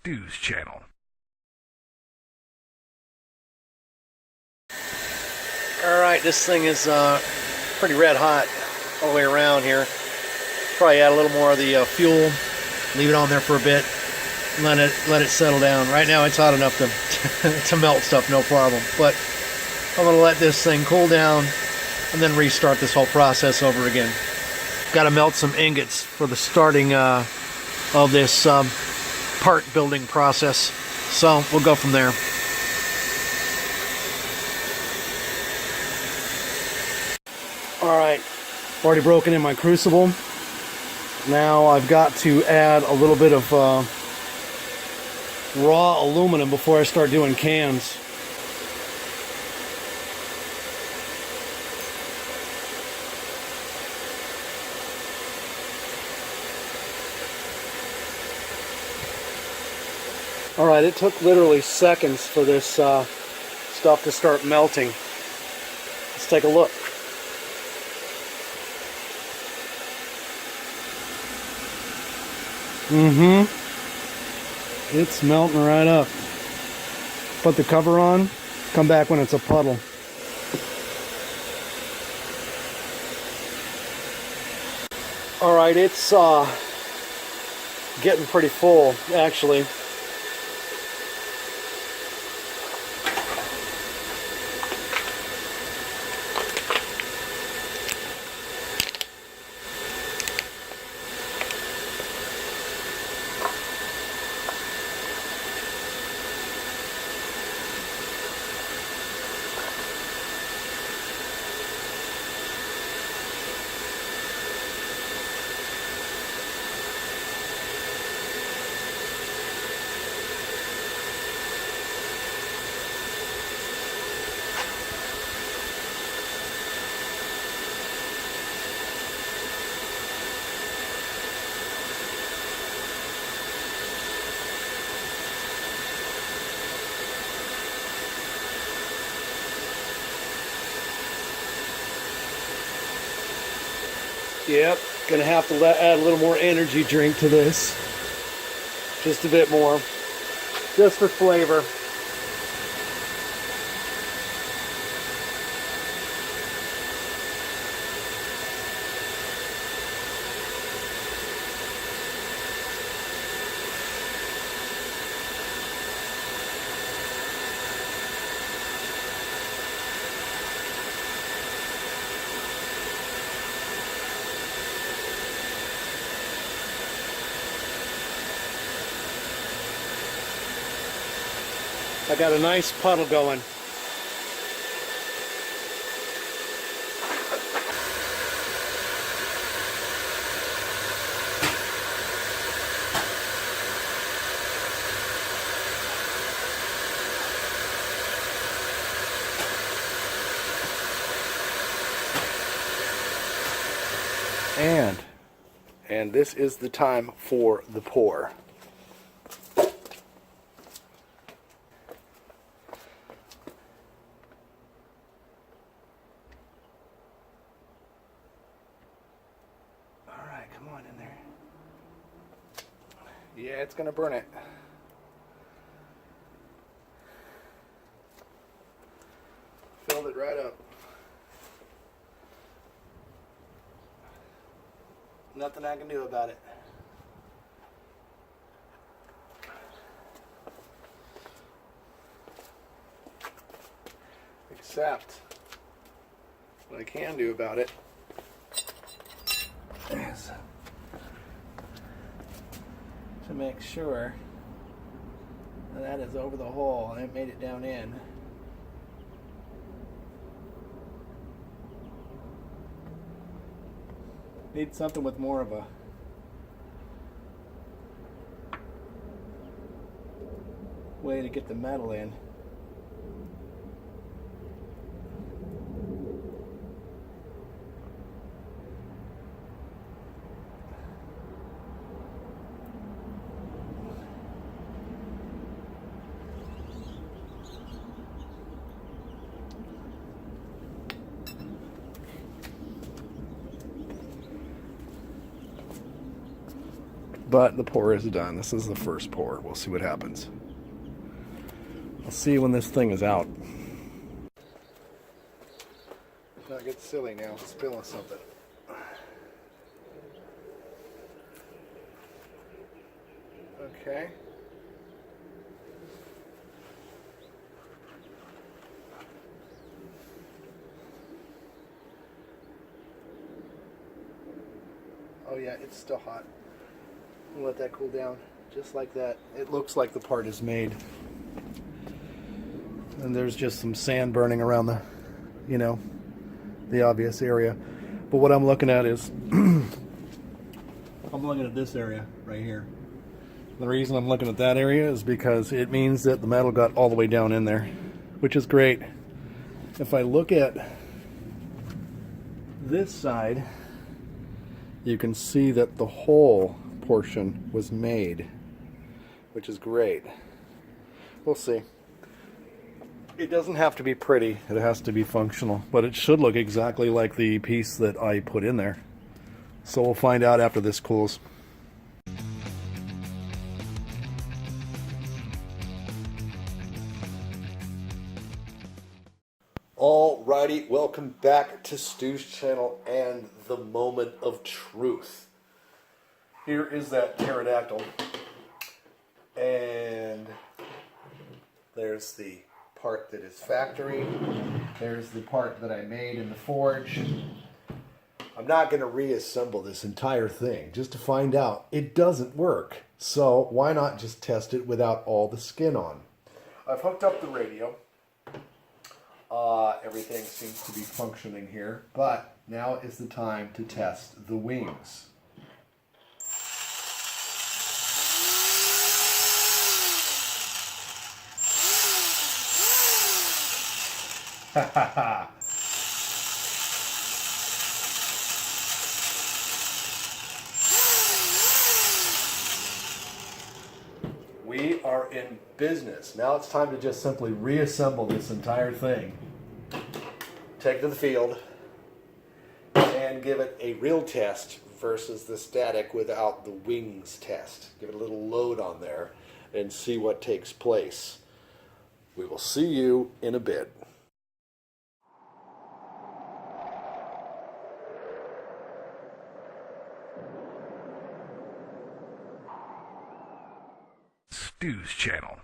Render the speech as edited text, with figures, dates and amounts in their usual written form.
Stu's channel. Alright, this thing is pretty red hot all the way around here. Probably add a little more of the fuel, leave it on there for a bit, and let it settle down. Right now it's hot enough to, to melt stuff, no problem. But I'm going to let this thing cool down and then restart this whole process over again. Got to melt some ingots for the starting of this part building process. So we'll go from there. Alright, already broken in my crucible. Now I've got to add a little bit of raw aluminum before I start doing cans. Alright, it took literally seconds for this stuff to start melting. Let's take a look. It's melting right up. Put the cover on, come back when it's a puddle. Alright, it's getting pretty full, actually. Yep, gonna have to add a little more energy drink to this. Just a bit more. Just for flavor. I got a nice puddle going. And this is the time for the pour. Come on in there. Yeah, it's gonna burn it. Filled it right up. Nothing I can do about it. Except what I can do about it is to make sure that is over the hole and it made it down in. Need something with more of a way to get the metal in. but the pour is done. This is the first pour. We'll see what happens. I'll see when this thing is out. Not get silly now, spilling something. Okay. Oh yeah, it's still hot. We'll let that cool down. Just like that. It looks like the part is made. And there's just some sand burning around the, you know, the obvious area. But what I'm looking at is, I'm looking at this area right here. The reason I'm looking at that area is because it means that the metal got all the way down in there, which is great. If I look at this side, you can see that the whole portion was made, which is great. We'll see. It doesn't have to be pretty, it has to be functional, but it should look exactly like the piece that I put in there. So we'll find out after this cools. Alrighty, welcome back to Stu's channel and the moment of truth. Here is that pterodactyl, and there's the part that is factory. There's the part that I made in the forge. I'm not going to reassemble this entire thing just to find out it doesn't work. So why not just test it without all the skin on? I've hooked up the radio. Everything seems to be functioning here, but now is the time to test the wings. Ha ha ha! We are in business. Now it's time to just simply reassemble this entire thing. Take it to the field and give it a real test versus the static without the wings test. Give it a little load on there and see what takes place. We will see you in a bit. Stu's channel.